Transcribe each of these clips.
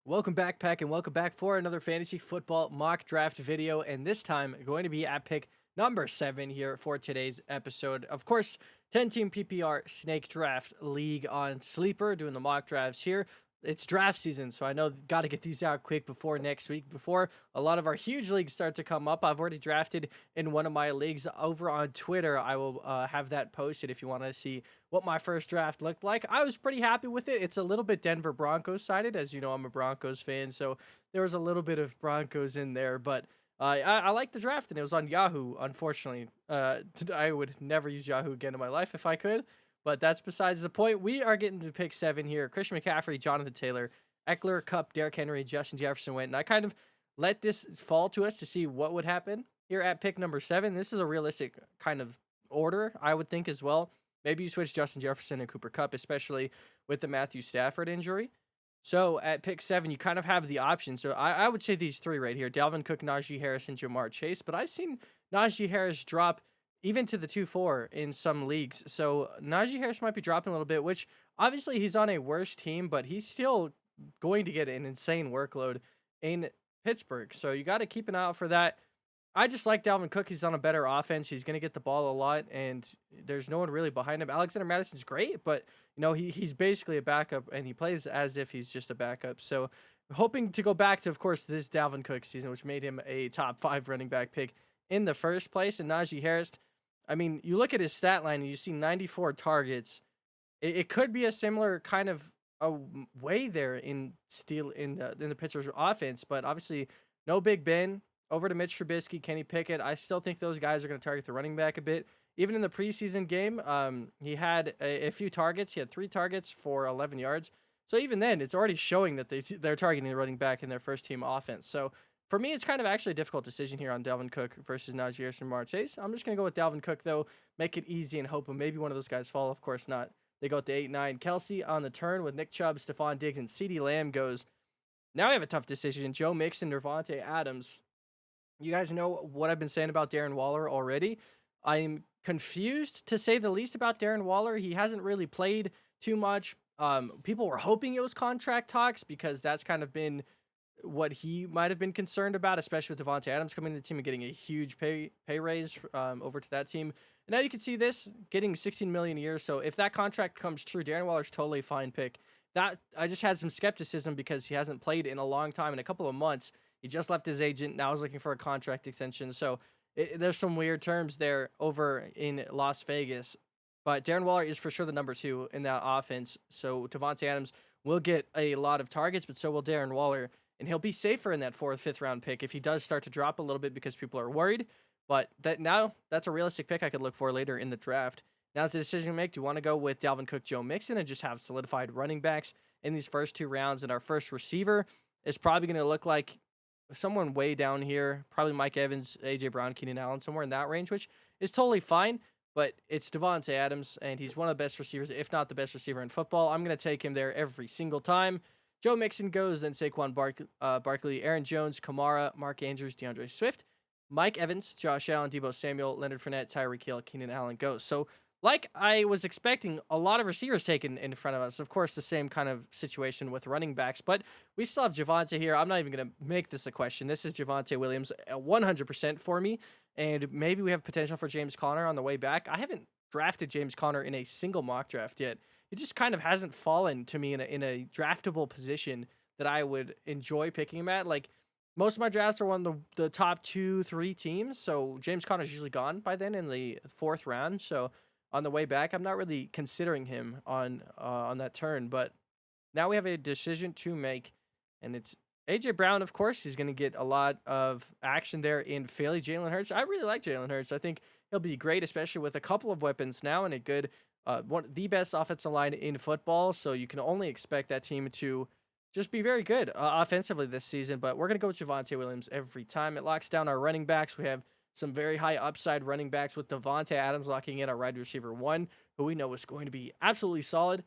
Welcome back, Pack, and welcome back for another fantasy football mock draft video. And this time, going to be at pick number 7 here for today's episode. Of course, 10-team PPR snake draft league on Sleeper, doing the mock drafts here. It's draft season, so I know got to get these out quick before next week, before a lot of our huge leagues start to come up. I've already drafted in one of my leagues over on Twitter. I will have that posted if you want to see what my first draft looked like. I was pretty happy with it. It's a little bit Denver Broncos sided. As you know, I'm a Broncos fan, so there was a little bit of Broncos in there, but I like the draft, and it was on Yahoo. Unfortunately, I would never use Yahoo again in my life if I could. But that's besides the point. We are getting to pick 7 here. Christian McCaffrey, Jonathan Taylor, Eckler, Kupp, Derrick Henry, Justin Jefferson went. And I kind of let this fall to us to see what would happen here at pick number 7. This is a realistic kind of order, I would think, as well. Maybe you switch Justin Jefferson and Cooper Kupp, especially with the Matthew Stafford injury. So at pick 7, you kind of have the option. So I would say these 3 right here: Dalvin Cook, Najee Harris, and Jamar Chase. But I've seen Najee Harris drop even to the 2-4 in some leagues. So Najee Harris might be dropping a little bit, which obviously he's on a worse team, but he's still going to get an insane workload in Pittsburgh. So you got to keep an eye out for that. I just like Dalvin Cook. He's on a better offense. He's going to get the ball a lot, and there's no one really behind him. Alexander Madison's great, but he's basically a backup, and he plays as if he's just a backup. So hoping to go back to, of course, this Dalvin Cook season, which made him a top 5 running back pick in the first place. And Najee Harris, I mean, you look at his stat line and you see 94 targets. It could be a similar kind of a way there in the Pittsburgh offense, but obviously no Big Ben. Over to Mitch Trubisky, Kenny Pickett. I still think those guys are going to target the running back a bit. Even in the preseason game, he had a few targets. He had 3 targets for 11 yards. So even then, it's already showing that they're targeting the running back in their first team offense. So for me, it's kind of actually a difficult decision here on Dalvin Cook versus Najee Harris and Jamar Chase. I'm just going to go with Dalvin Cook, though, make it easy and hope maybe one of those guys fall. Of course not. They go with the 8-9. Kelsey on the turn with Nick Chubb, Stephon Diggs, and CeeDee Lamb goes. Now we have a tough decision. Joe Mixon, Devontae Adams. You guys know what I've been saying about Darren Waller already. I'm confused, to say the least, about Darren Waller. He hasn't really played too much. People were hoping it was contract talks because that's kind of been what he might have been concerned about, especially with Devontae Adams coming to the team and getting a huge pay raise over to that team. And now you can see this getting $16 million a year. So if that contract comes true, Darren Waller's totally a fine pick. That I just had some skepticism because he hasn't played in a long time, in a couple of months. He just left his agent. Now he's looking for a contract extension. So there's some weird terms there over in Las Vegas. But Darren Waller is for sure the number 2 in that offense. So Devontae Adams will get a lot of targets, but so will Darren Waller. And he'll be safer in that 4th, 5th round pick if he does start to drop a little bit because people are worried. But that's a realistic pick I could look for later in the draft. Now's the decision to make. Do you want to go with Dalvin Cook, Joe Mixon, and just have solidified running backs in these first 2 rounds? And our first receiver is probably going to look like someone way down here, probably Mike Evans, A.J. Brown, Keenan Allen, somewhere in that range, which is totally fine. But it's Devontae Adams, and he's one of the best receivers, if not the best receiver in football. I'm going to take him there every single time. Joe Mixon goes, then Saquon Barkley, Aaron Jones, Kamara, Mark Andrews, DeAndre Swift, Mike Evans, Josh Allen, Deebo Samuel, Leonard Fournette, Tyreek Hill, Keenan Allen goes. So like I was expecting, a lot of receivers taken in front of us. Of course, the same kind of situation with running backs, but we still have Javonte here. I'm not even going to make this a question. This is Javonte Williams 100% for me, and maybe we have potential for James Conner on the way back. I haven't drafted James Conner in a single mock draft yet. It just kind of hasn't fallen to me in a draftable position that I would enjoy picking him at. Like, most of my drafts are on the top 2-3 teams, so James Conner's usually gone by then in the 4th round, so on the way back, I'm not really considering him on that turn. But now we have a decision to make, and it's A.J. Brown, of course. He's going to get a lot of action there in Philly. Jalen Hurts, I really like Jalen Hurts. I think he'll be great, especially with a couple of weapons now and a good the best offensive line in football. So you can only expect that team to just be very good offensively this season. But we're going to go with Javonte Williams every time. It locks down our running backs. We have some very high upside running backs with Devontae Adams locking in our wide receiver 1, who we know is going to be absolutely solid.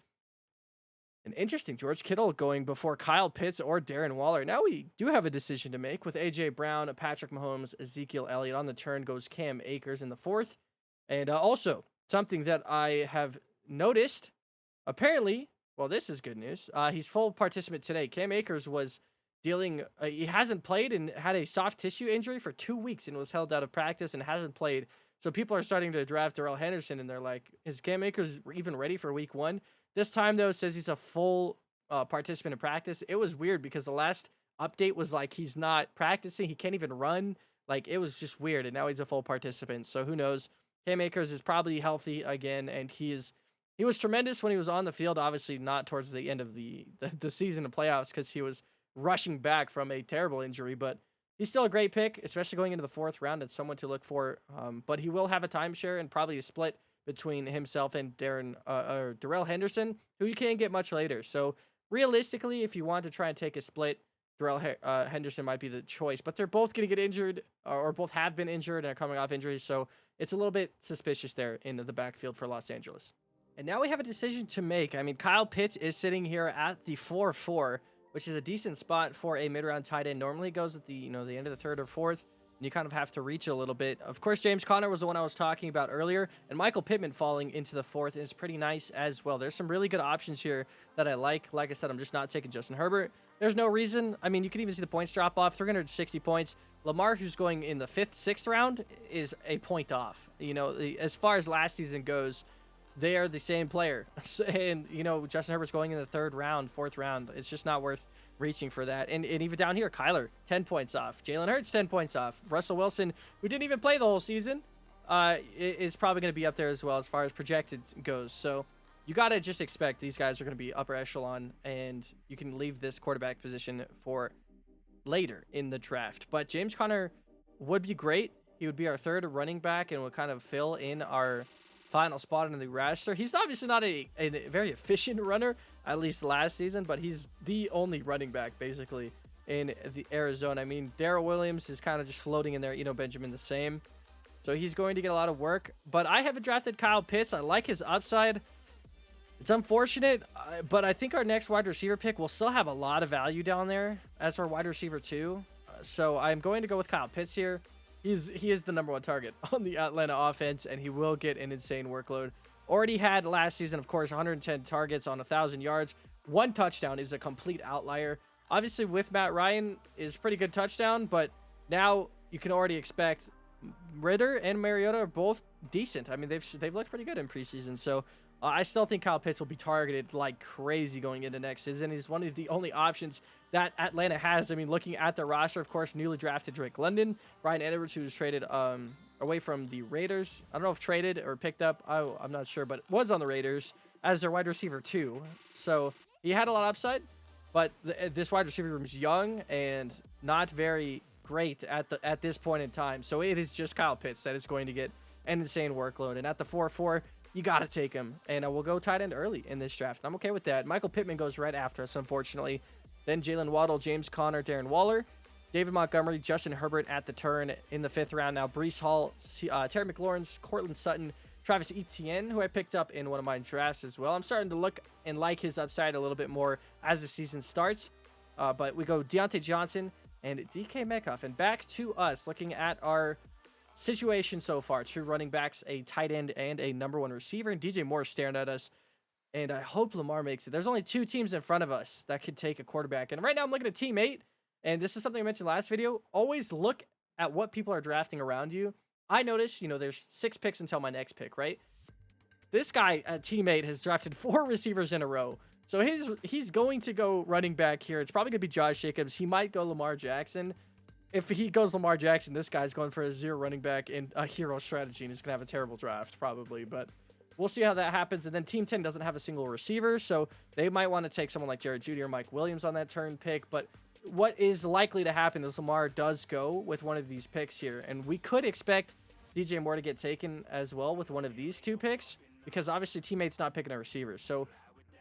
And interesting, George Kittle going before Kyle Pitts or Darren Waller. Now we do have a decision to make with A.J. Brown, Patrick Mahomes, Ezekiel Elliott. On the turn goes Cam Akers in the 4th. And also, something that I have noticed, apparently, Well, this is good news. He's full participant today. Cam Akers was dealing. He hasn't played and had a soft tissue injury for 2 weeks and was held out of practice and hasn't played. So people are starting to draft Darrell Henderson, and they're like, "Is Cam Akers even ready for Week 1?" This time though, it says he's a full participant in practice. It was weird because the last update was like he's not practicing. He can't even run. Like it was just weird, and now he's a full participant. So who knows? Cam Akers is probably healthy again, and he was tremendous when he was on the field. Obviously, not towards the end of the season and playoffs because he was rushing back from a terrible injury. But he's still a great pick, especially going into the 4th round. It's someone to look for. But he will have a timeshare and probably a split between himself and Darrell Henderson, who you can't get much later. So realistically, if you want to try and take a split, Darrell Henderson might be the choice. But they're both going to get injured, or both have been injured and are coming off injuries. So it's a little bit suspicious there in the backfield for Los Angeles. And now we have a decision to make. I mean, Kyle Pitts is sitting here at the 4-4, which is a decent spot for a mid-round tight end. Normally it goes at the the end of the 3rd or 4th, and you kind of have to reach a little bit. Of course, James Conner was the one I was talking about earlier, and Michael Pittman falling into the 4th is pretty nice as well. There's some really good options here that I like. Like I said, I'm just not taking Justin Herbert. There's no reason. I mean, you can even see the points drop off, 360 points. Lamar, who's going in the 5th, 6th round, is a point off. As far as last season goes, they are the same player. And, Justin Herbert's going in the 3rd round, 4th round. It's just not worth reaching for that. And even down here, Kyler, 10 points off. Jalen Hurts, 10 points off. Russell Wilson, who didn't even play the whole season, is probably going to be up there as well as far as projected goes. So you got to just expect these guys are going to be upper echelon, and you can leave this quarterback position for later in the draft. But James Conner would be great. He would be our 3rd running back and would kind of fill in our final spot in the roster. He's obviously not a very efficient runner, at least last season, but he's the only running back basically in the Arizona. I mean, Darrell Williams is kind of just floating in there. Benjamin the same. So he's going to get a lot of work. But I haven't drafted Kyle Pitts. I like his upside. It's unfortunate, but I think our next wide receiver pick will still have a lot of value down there as our wide receiver too. So I'm going to go with Kyle Pitts here. He is the number 1 target on the Atlanta offense, and he will get an insane workload. Already had last season, of course, 110 targets on 1,000 yards. 1 touchdown is a complete outlier. Obviously, with Matt Ryan is pretty good touchdown, but now you can already expect Ritter and Mariota are both decent. I mean, they've looked pretty good in preseason, so I still think Kyle Pitts will be targeted like crazy going into next season. He's one of the only options that Atlanta has. I mean, looking at the roster, of course, newly drafted Drake London, Brian Edwards, who was traded away from the Raiders. I don't know if traded or picked up. I'm not sure, but was on the Raiders as their wide receiver too. So he had a lot of upside, but this wide receiver room is young and not very great at this point in time. So it is just Kyle Pitts that is going to get an insane workload. And at the 4-4, you got to take him. And we'll go tight end early in this draft. I'm okay with that. Michael Pittman goes right after us, unfortunately. Then Jalen Waddle, James Conner, Darren Waller, David Montgomery, Justin Herbert at the turn in the 5th round. Now, Breece Hall, Terry McLaurin, Cortland Sutton, Travis Etienne, who I picked up in one of my drafts as well. I'm starting to look and like his upside a little bit more as the season starts. But we go Deontay Johnson and DK Metcalf. And back to us, looking at our situation so far. 2 running backs, a tight end, and a number 1 receiver. And DJ Moore staring at us. And I hope Lamar makes it. There's only 2 teams in front of us that could take a quarterback. And right now I'm looking at Team 8. And this is something I mentioned last video. Always look at what people are drafting around you. I noticed, there's 6 picks until my next pick, right? This guy at Team 8 has drafted 4 receivers in a row. So he's going to go running back here. It's probably going to be Josh Jacobs. He might go Lamar Jackson. If he goes Lamar Jackson, this guy's going for a 0 running back in a hero strategy, and he's going to have a terrible draft, probably. But we'll see how that happens. And then Team 10 doesn't have a single receiver, so they might want to take someone like Jared Judy or Mike Williams on that turn pick. But what is likely to happen is Lamar does go with one of these picks here. And we could expect DJ Moore to get taken as well with one of these 2 picks, because obviously teammates not picking a receiver. So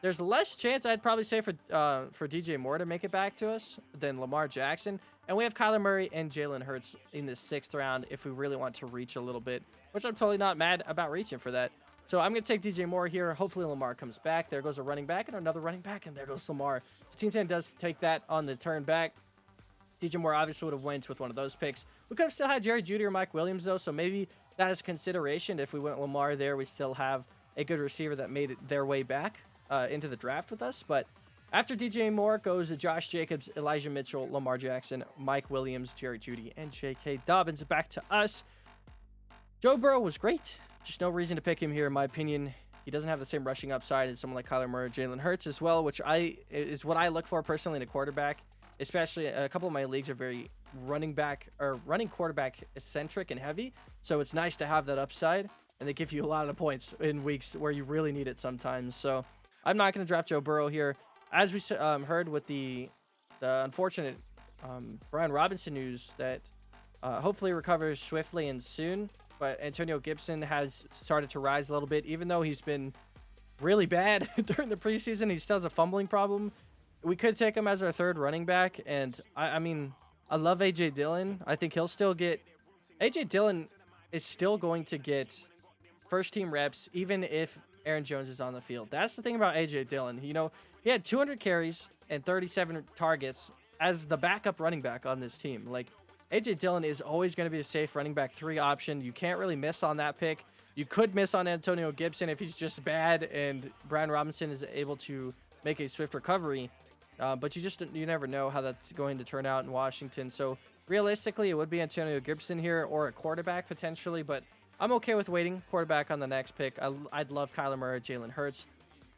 there's less chance, I'd probably say, for DJ Moore to make it back to us than Lamar Jackson. And we have Kyler Murray and Jalen Hurts in the 6th round if we really want to reach a little bit, which I'm totally not mad about reaching for that. So I'm going to take DJ Moore here. Hopefully Lamar comes back. There goes a running back and another running back, and there goes Lamar. So Team 10 does take that on the turn back. DJ Moore obviously would have went with one of those picks. We could have still had Jerry Jeudy or Mike Williams, though, so maybe that is consideration. If we went Lamar there, we still have a good receiver that made it their way back. into the draft with us. But after DJ Moore goes Josh Jacobs, Elijah Mitchell, Lamar Jackson, Mike Williams, Jerry Jeudy, and J.K. Dobbins. Back to us. Joe Burrow was great. Just no reason to pick him here, in my opinion. He doesn't have the same rushing upside as someone like Kyler Murray, Jalen Hurts as well, which is what I look for personally in a quarterback. Especially a couple of my leagues are very running quarterback eccentric and heavy. So it's nice to have that upside, and they give you a lot of points in weeks where you really need it sometimes. So I'm not going to draft Joe Burrow here. As we heard with the unfortunate Brian Robinson news that hopefully recovers swiftly and soon, but Antonio Gibson has started to rise a little bit. Even though he's been really bad during the preseason, he still has a fumbling problem. We could take him as our third running back, and I mean, I love A.J. Dillon. I think he'll still get... A.J. Dillon is still going to get first-team reps, even if Aaron Jones is on the field. That's the thing about A.J. Dillon. You know, he had 200 carries and 37 targets as the backup running back on this team. Like, A.J. Dillon is always going to be a safe running back 3 option. You can't really miss on that pick. You could miss on Antonio Gibson if he's just bad and Brian Robinson is able to make a swift recovery. But you never know how that's going to turn out in Washington. So realistically, it would be Antonio Gibson here or a quarterback potentially. But I'm okay with waiting quarterback on the next pick. I'd love Kyler Murray, Jalen Hurts.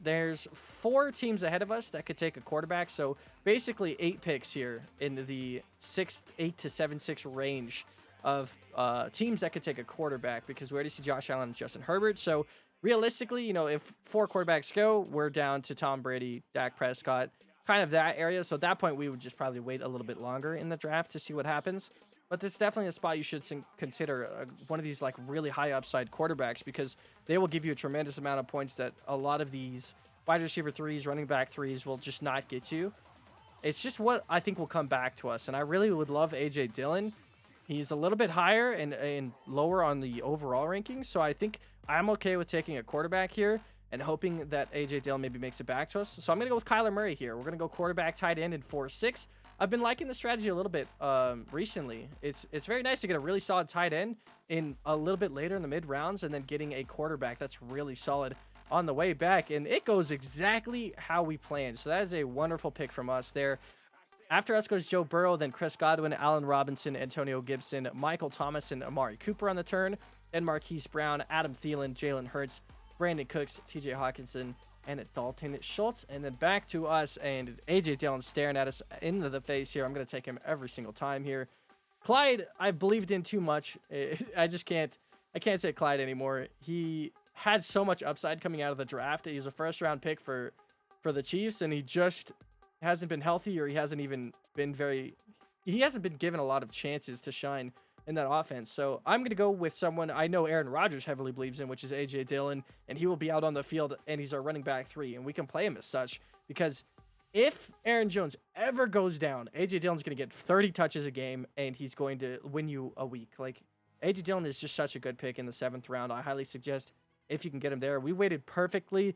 There's 4 teams ahead of us that could take a quarterback. So basically 8 picks here in the 8 to 7-6 range of teams that could take a quarterback, because we already see Josh Allen and Justin Herbert. So realistically, you know, if 4 quarterbacks go, we're down to Tom Brady, Dak Prescott, kind of that area. So at that point, we would just probably wait a little bit longer in the draft to see what happens. But it's definitely a spot you should consider one of these like really high upside quarterbacks, because they will give you a tremendous amount of points that a lot of these wide receiver 3s, running back 3s will just not get you. It's just what I think will come back to us. And I really would love A.J. Dillon. He's a little bit higher and lower on the overall rankings. So I think I'm okay with taking a quarterback here and hoping that A.J. Dillon maybe makes it back to us. So I'm going to go with Kyler Murray here. We're going to go quarterback, tight end in 4-6. I've been liking the strategy a little bit recently. It's very nice to get a really solid tight end in a little bit later in the mid rounds, and then getting a quarterback that's really solid on the way back. And it goes exactly how we planned. So that is a wonderful pick from us there. After us goes Joe Burrow, then Chris Godwin, Allen Robinson, Antonio Gibson, Michael Thomas, and Amari Cooper on the turn. Then Marquise Brown, Adam Thielen, Jalen Hurts, Brandon Cooks, TJ Hawkinson, and Dalton Schultz. And then back to us, and A.J. Dillon staring at us into the face here. I'm going to take him every single time here. Clyde, I believed in too much. I can't say Clyde anymore. He had so much upside coming out of the draft. He was a first-round pick for the Chiefs, and he just hasn't been healthy, or he hasn't been given a lot of chances to shine in that offense. So I'm going to go with someone I know Aaron Rodgers heavily believes in, which is A.J. Dillon, and he will be out on the field, and he's our running back 3, and we can play him as such, because if Aaron Jones ever goes down, A.J. Dillon's going to get 30 touches a game, and he's going to win you a week. Like, A.J. Dillon is just such a good pick in the 7th round. I highly suggest if you can get him there. We waited perfectly.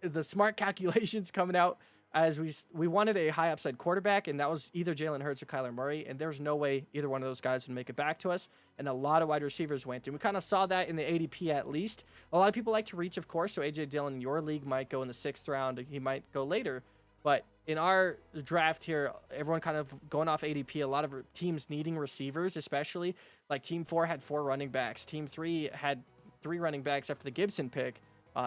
The smart calculations coming out as we wanted a high upside quarterback, and that was either Jalen Hurts or Kyler Murray, and there's no way either one of those guys would make it back to us, and a lot of wide receivers went, and we kind of saw that in the ADP at least. A lot of people like to reach, of course, so A.J. Dillon in your league might go in the 6th round, he might go later, but in our draft here, everyone kind of going off ADP, a lot of teams needing receivers, especially, like Team 4 had 4 running backs, Team 3 had 3 running backs after the Gibson pick,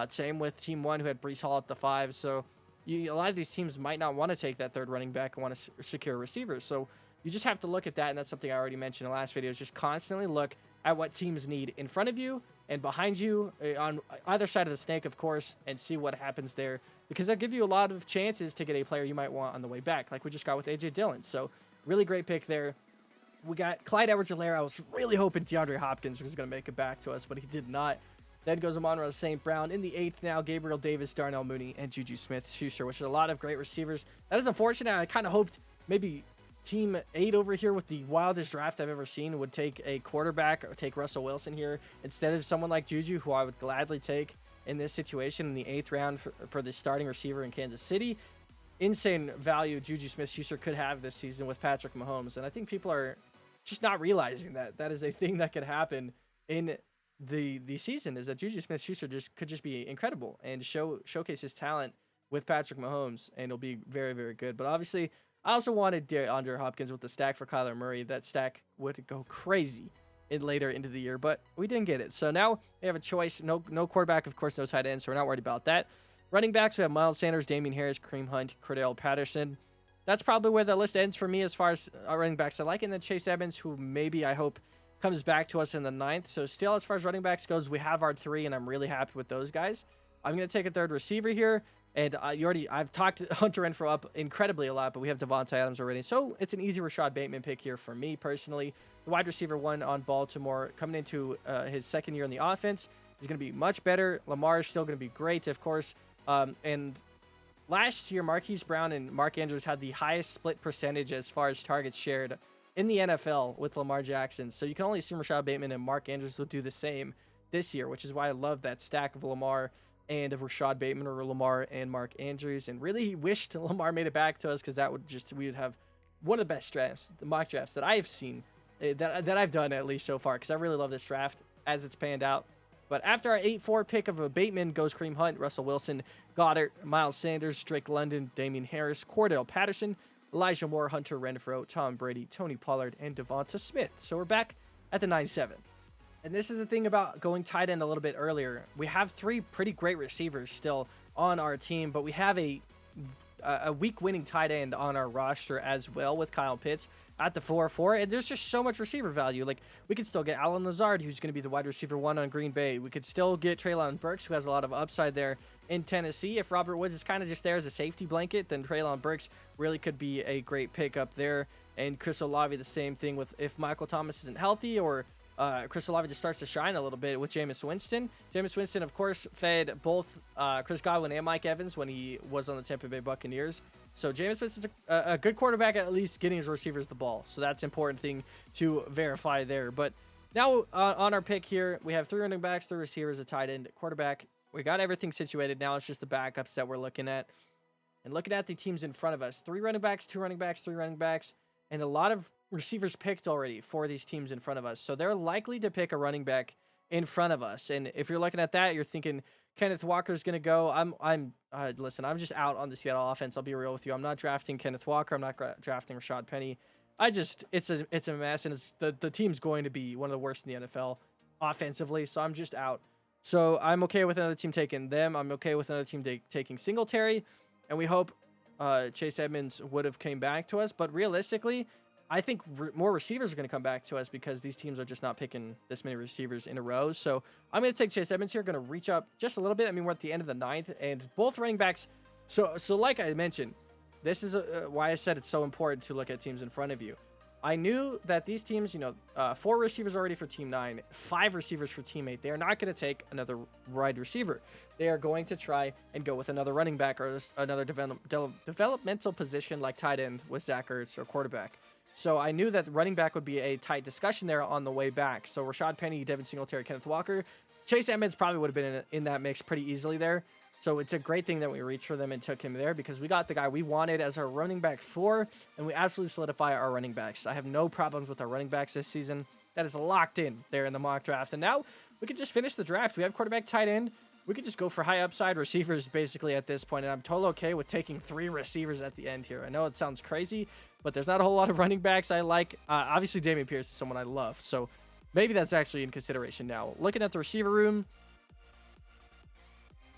same with Team 1 who had Breece Hall at the 5, so a lot of these teams might not want to take that 3rd running back and want to secure receivers. So you just have to look at that, and that's something I already mentioned in the last video, is just constantly look at what teams need in front of you and behind you, on either side of the snake, of course, and see what happens there, because they'll give you a lot of chances to get a player you might want on the way back, like we just got with A.J. Dillon. So really great pick there. We got Clyde Edwards-Helaire. I was really hoping DeAndre Hopkins was going to make it back to us, but he did not. Then goes Amon-Ra St. Brown. In the 8th now, Gabriel Davis, Darnell Mooney, and Juju Smith-Schuster, which is a lot of great receivers. That is unfortunate. I kind of hoped maybe Team 8 over here with the wildest draft I've ever seen would take a quarterback or take Russell Wilson here instead of someone like Juju, who I would gladly take in this situation in the 8th round for the starting receiver in Kansas City. Insane value Juju Smith-Schuster could have this season with Patrick Mahomes, and I think people are just not realizing that that is a thing that could happen in the season, is that Juju Smith-Schuster could just be incredible and showcase his talent with Patrick Mahomes, and it'll be very, very good. But obviously, I also wanted DeAndre Hopkins with the stack for Kyler Murray. That stack would go crazy later into the year, but we didn't get it. So now we have a choice. No quarterback, of course, no tight end, so we're not worried about that. Running backs, we have Miles Sanders, Damian Harris, Kareem Hunt, Cordell Patterson. That's probably where the list ends for me as far as running backs I like. And then Chase Edmonds, who maybe I hope comes back to us in the 9th. So still, as far as running backs goes, we have our 3, and I'm really happy with those guys. I'm going to take a third receiver here. And I've talked Hunter Renfrow up incredibly a lot, but we have Devontae Adams already. So it's an easy Rashad Bateman pick here for me personally. The wide receiver 1 on Baltimore coming into his 2nd year in the offense. He's going to be much better. Lamar is still going to be great, of course. And last year, Marquise Brown and Mark Andrews had the highest split percentage as far as targets shared in the NFL with Lamar Jackson. So you can only assume Rashad Bateman and Mark Andrews will do the same this year, which is why I love that stack of Lamar and of Rashad Bateman or Lamar and Mark Andrews. And really wished Lamar made it back to us, because we would have one of the best drafts, the mock drafts that I have seen, that I've done at least so far, because I really love this draft as it's panned out. But after our 8-4 pick of a Bateman goes Kareem Hunt, Russell Wilson, Goddard, Miles Sanders, Drake London, Damian Harris, Cordell Patterson, Elijah Moore, Hunter Renfrow, Tom Brady, Tony Pollard, and Devonta Smith. So we're back at the 9-7. And this is the thing about going tight end a little bit earlier. We have 3 pretty great receivers still on our team, but we have a week winning tight end on our roster as well with Kyle Pitts at the 4-4, and there's just so much receiver value. Like, we could still get Allen Lazard, who's going to be the wide receiver 1 on Green Bay. We could still get Treylon Burks, who has a lot of upside there in Tennessee. If Robert Woods is kind of just there as a safety blanket, then Treylon Burks really could be a great pick up there. And Chris Olave, the same thing with if Michael Thomas isn't healthy, or Chris Olave just starts to shine a little bit with Jameis Winston. Jameis Winston, of course, fed both Chris Godwin and Mike Evans when he was on the Tampa Bay Buccaneers. So Jameis Winston's a good quarterback, at least getting his receivers the ball. So that's an important thing to verify there. But now on our pick here, we have 3 running backs, 3 receivers, a tight end, quarterback. We got everything situated. Now it's just the backups that we're looking at. And looking at the teams in front of us, 3 running backs, 2 running backs, 3 running backs, and a lot of receivers picked already for these teams in front of us. So they're likely to pick a running back in front of us. And if you're looking at that, you're thinking Kenneth Walker's going to go. Listen, I'm just out on the Seattle offense. I'll be real with you. I'm not drafting Kenneth Walker. I'm not drafting Rashad Penny. It's a mess, and the team's going to be one of the worst in the NFL offensively. So I'm just out. So I'm okay with another team taking them. I'm okay with another team taking Singletary, and we hope Chase Edmonds would have came back to us. But realistically, I think more receivers are going to come back to us, because these teams are just not picking this many receivers in a row. So I'm going to take Chase Edmonds here. Going to reach up just a little bit. I mean, we're at the end of the 9th, and both running backs. So like I mentioned, this is why I said it's so important to look at teams in front of you. I knew that these teams, 4 receivers already for Team 9, 5 receivers for Team 8. They are not going to take another wide receiver. They are going to try and go with another running back or another developmental position like tight end with Zach Ertz or quarterback. So I knew that running back would be a tight discussion there on the way back. So Rashad Penny, Devin Singletary, Kenneth Walker, Chase Edmonds probably would have been in that mix pretty easily there. So it's a great thing that we reached for them and took him there, because we got the guy we wanted as our running back 4, and we absolutely solidify our running backs. I have no problems with our running backs this season. That is locked in there in the mock draft. And now we can just finish the draft. We have quarterback, tight end. We could just go for high upside receivers basically at this point, and I'm totally okay with taking 3 receivers at the end here. I know it sounds crazy, but there's not a whole lot of running backs I like. Obviously, Dameon Pierce is someone I love, so maybe that's actually in consideration now. Looking at the receiver room,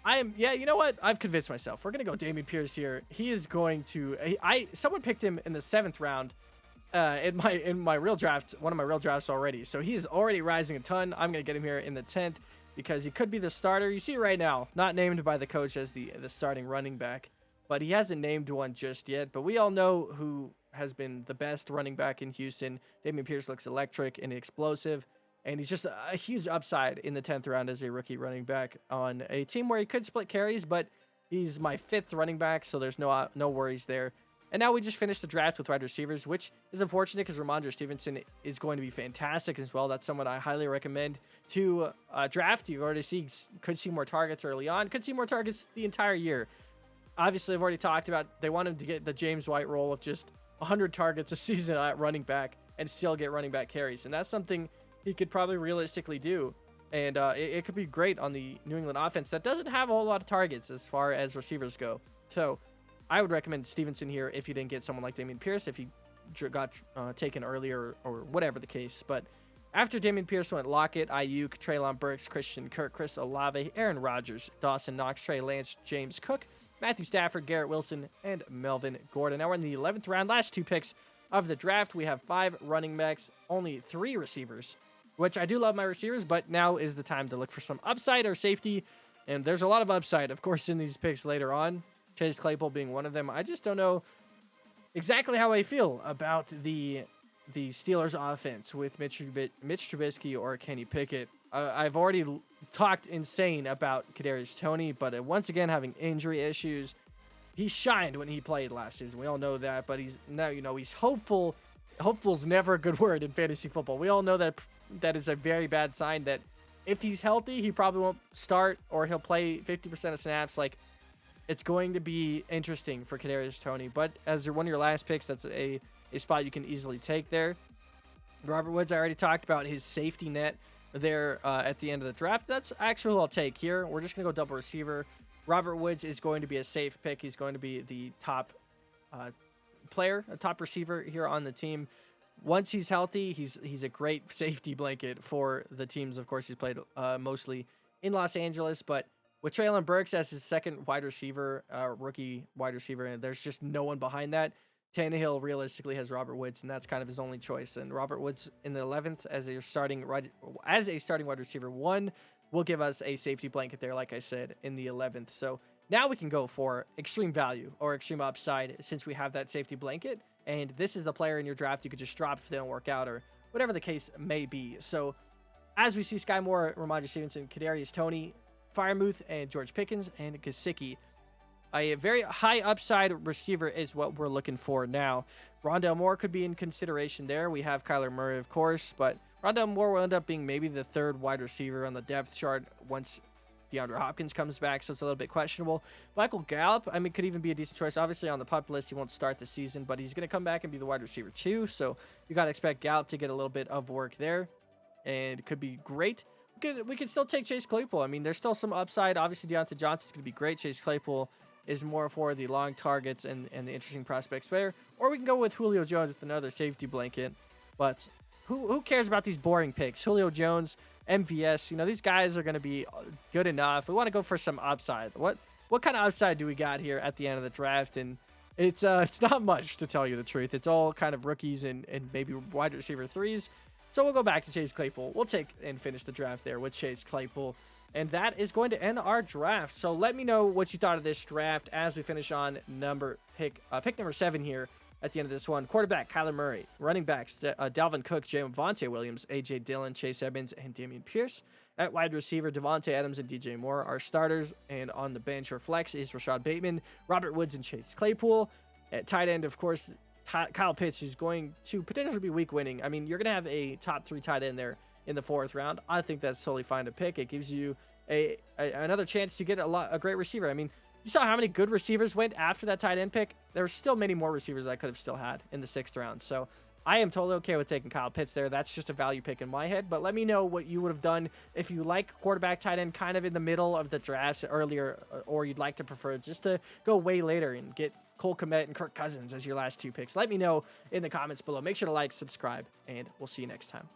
you know what? I've convinced myself. We're going to go Dameon Pierce here. He is going to... Someone picked him in the 7th round in my real draft, one of my real drafts already, so he is already rising a ton. I'm going to get him here in the 10th. Because he could be the starter. You see right now, not named by the coach as the starting running back, but he hasn't named one just yet. But we all know who has been the best running back in Houston. Dameon Pierce looks electric and explosive, and he's just a huge upside in the 10th round as a rookie running back on a team where he could split carries, but he's my 5th running back, so there's no worries there. And now we just finished the draft with wide receivers, which is unfortunate because Ramondre Stevenson is going to be fantastic as well. That's someone I highly recommend to draft. You already could see more targets early on, could see more targets the entire year. Obviously, I've already talked about they want him to get the James White role of just 100 targets a season at running back and still get running back carries. And that's something he could probably realistically do. And it could be great on the New England offense that doesn't have a whole lot of targets as far as receivers go. So I would recommend Stevenson here if you didn't get someone like Dameon Pierce, if he got taken earlier or whatever the case. But after Dameon Pierce went Lockett, Ayuk, Treylon Burks, Christian Kirk, Chris Olave, Aaron Rodgers, Dawson Knox, Trey Lance, James Cook, Matthew Stafford, Garrett Wilson, and Melvin Gordon. Now we're in the 11th round. Last 2 picks of the draft. We have 5 running backs, only 3 receivers, which I do love my receivers, but now is the time to look for some upside or safety. And there's a lot of upside, of course, in these picks later on. Chase Claypool being one of them. I just don't know exactly how I feel about the Steelers offense with Mitch Trubisky or Kenny Pickett. I've already talked insane about Kadarius Toney, but once again having injury issues. He shined when he played last season. We all know that, but he's now, he's hopeful. Hopeful's never a good word in fantasy football. We all know that is a very bad sign that if he's healthy, he probably won't start or he'll play 50% of snaps. Like, it's going to be interesting for Kadarius Toney, but as one of your last picks, that's a spot you can easily take there. Robert Woods, I already talked about his safety net there at the end of the draft. That's actually who I'll take here. We're just going to go double receiver. Robert Woods is going to be a safe pick. He's going to be the top player, a top receiver here on the team. Once he's healthy, he's a great safety blanket for the teams. Of course, he's played mostly in Los Angeles, but with Treylon Burks as his second wide receiver, rookie wide receiver, and there's just no one behind that. Tannehill realistically has Robert Woods, and that's kind of his only choice. And Robert Woods in the 11th as a starting wide receiver 1 will give us a safety blanket there, like I said, in the 11th. So now we can go for extreme value or extreme upside since we have that safety blanket. And this is the player in your draft you could just drop if they don't work out or whatever the case may be. So as we see Sky Moore, Ramondre Stevenson, Kadarius Toney, Freiermuth, and George Pickens, and Gesicki. A very high upside receiver is what we're looking for now. Rondale Moore could be in consideration there. We have Kyler Murray, of course, but Rondale Moore will end up being maybe the 3rd wide receiver on the depth chart once DeAndre Hopkins comes back, so it's a little bit questionable. Michael Gallup, could even be a decent choice. Obviously, on the PUP list, he won't start the season, but he's going to come back and be the wide receiver 2, so you got to expect Gallup to get a little bit of work there, and it could be great. We could still take Chase Claypool. There's still some upside. Obviously, Deontay Johnson's going to be great. Chase Claypool is more for the long targets and the interesting prospects there. Or we can go with Julio Jones with another safety blanket. But who cares about these boring picks? Julio Jones, MVS, these guys are going to be good enough. We want to go for some upside. What kind of upside do we got here at the end of the draft? And it's not much, to tell you the truth. It's all kind of rookies and maybe wide receiver 3s. So we'll go back to Chase Claypool. We'll take and finish the draft there with Chase Claypool. And that is going to end our draft. So let me know what you thought of this draft as we finish on pick number 7 here at the end of this one. Quarterback, Kyler Murray. Running backs, Dalvin Cook, Javonte Williams, A.J. Dillon, Chase Edmonds, and Dameon Pierce. At wide receiver, Devontae Adams and DJ Moore are starters. And on the bench or flex is Rashad Bateman, Robert Woods, and Chase Claypool. At tight end, of course, Kyle Pitts, who's going to potentially be week winning. You're going to have a top 3 tight end there in the 4th round. I think that's totally fine to pick. It gives you another chance to get a great receiver. You saw how many good receivers went after that tight end pick. There were still many more receivers I could have still had in the 6th round. So I am totally okay with taking Kyle Pitts there. That's just a value pick in my head. But let me know what you would have done if you like quarterback, tight end kind of in the middle of the drafts earlier, or you'd like to prefer just to go way later and get Cole Kmet and Kirk Cousins as your last 2 picks. Let me know in the comments below. Make sure to like, subscribe, and we'll see you next time.